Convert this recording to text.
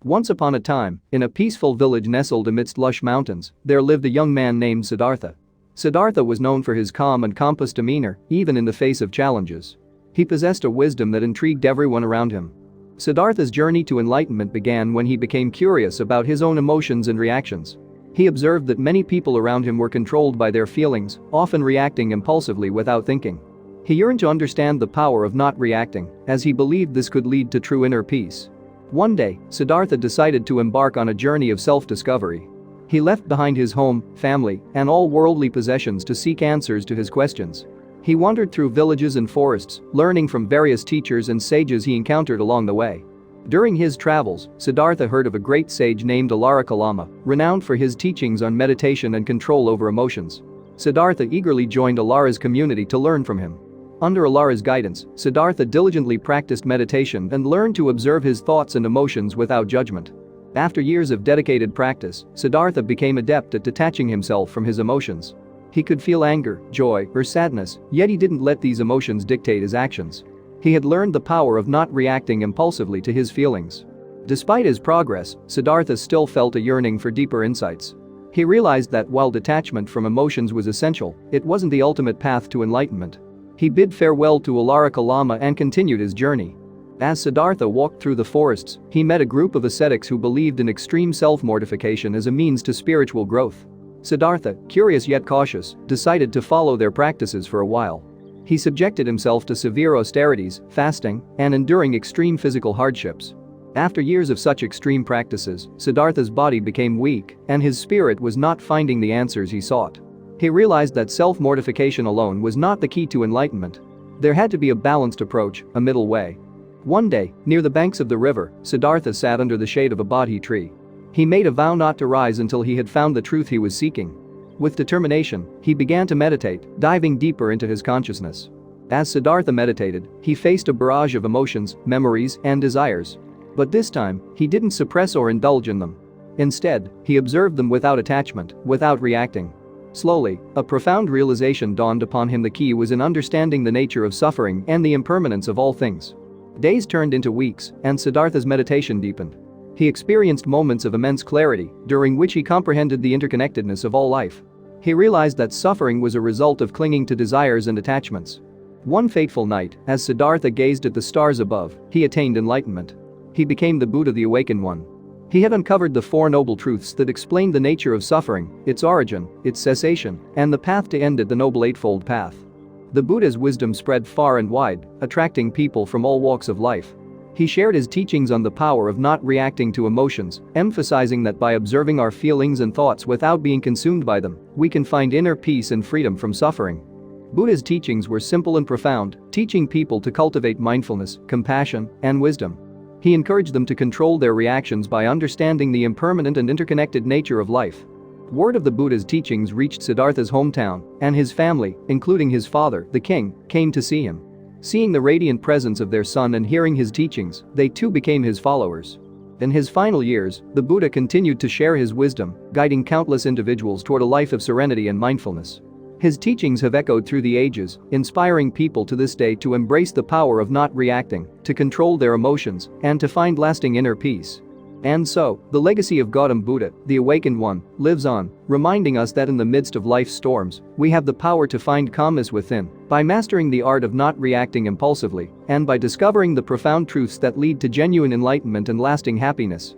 Once upon a time, in a peaceful village nestled amidst lush mountains, there lived a young man named Siddhartha. Siddhartha was known for his calm and compass demeanor, even in the face of challenges. He possessed a wisdom that intrigued everyone around him. Siddhartha's journey to enlightenment began when he became curious about his own emotions and reactions. He observed that many people around him were controlled by their feelings, often reacting impulsively without thinking. He yearned to understand the power of not reacting, as he believed this could lead to true inner peace. One day, Siddhartha decided to embark on a journey of self-discovery. He left behind his home, family, and all worldly possessions to seek answers to his questions. He wandered through villages and forests, learning from various teachers and sages he encountered along the way. During his travels, Siddhartha heard of a great sage named Alara Kalama, renowned for his teachings on meditation and control over emotions. Siddhartha eagerly joined Alara's community to learn from him. Under Alara's guidance, Siddhartha diligently practiced meditation and learned to observe his thoughts and emotions without judgment. After years of dedicated practice, Siddhartha became adept at detaching himself from his emotions. He could feel anger, joy, or sadness, yet he didn't let these emotions dictate his actions. He had learned the power of not reacting impulsively to his feelings. Despite his progress, Siddhartha still felt a yearning for deeper insights. He realized that while detachment from emotions was essential, it wasn't the ultimate path to enlightenment. He bid farewell to Alara Kalama and continued his journey. As Siddhartha walked through the forests, he met a group of ascetics who believed in extreme self-mortification as a means to spiritual growth. Siddhartha, curious yet cautious, decided to follow their practices for a while. He subjected himself to severe austerities, fasting, and enduring extreme physical hardships. After years of such extreme practices, Siddhartha's body became weak, and his spirit was not finding the answers he sought. He realized that self-mortification alone was not the key to enlightenment. There had to be a balanced approach, a middle way. One day, near the banks of the river, Siddhartha sat under the shade of a bodhi tree. He made a vow not to rise until he had found the truth he was seeking. With determination, he began to meditate, diving deeper into his consciousness. As Siddhartha meditated, he faced a barrage of emotions, memories, and desires. But this time, he didn't suppress or indulge in them. Instead, he observed them without attachment, without reacting. Slowly, a profound realization dawned upon him. The key was in understanding the nature of suffering and the impermanence of all things. Days turned into weeks, and Siddhartha's meditation deepened. He experienced moments of immense clarity, during which he comprehended the interconnectedness of all life. He realized that suffering was a result of clinging to desires and attachments. One fateful night, as Siddhartha gazed at the stars above, he attained enlightenment. He became the Buddha, the Awakened One. He had uncovered the Four Noble Truths that explained the nature of suffering, its origin, its cessation, and the path to end it, the Noble Eightfold Path. The Buddha's wisdom spread far and wide, attracting people from all walks of life. He shared his teachings on the power of not reacting to emotions, emphasizing that by observing our feelings and thoughts without being consumed by them, we can find inner peace and freedom from suffering. Buddha's teachings were simple and profound, teaching people to cultivate mindfulness, compassion, and wisdom. He encouraged them to control their reactions by understanding the impermanent and interconnected nature of life. Word of the Buddha's teachings reached Siddhartha's hometown, and his family, including his father, the king, came to see him. Seeing the radiant presence of their son and hearing his teachings, they too became his followers. In his final years, the Buddha continued to share his wisdom, guiding countless individuals toward a life of serenity and mindfulness. His teachings have echoed through the ages, inspiring people to this day to embrace the power of not reacting, to control their emotions, and to find lasting inner peace. And so, the legacy of Gautam Buddha, the Awakened One, lives on, reminding us that in the midst of life's storms, we have the power to find calmness within, by mastering the art of not reacting impulsively, and by discovering the profound truths that lead to genuine enlightenment and lasting happiness.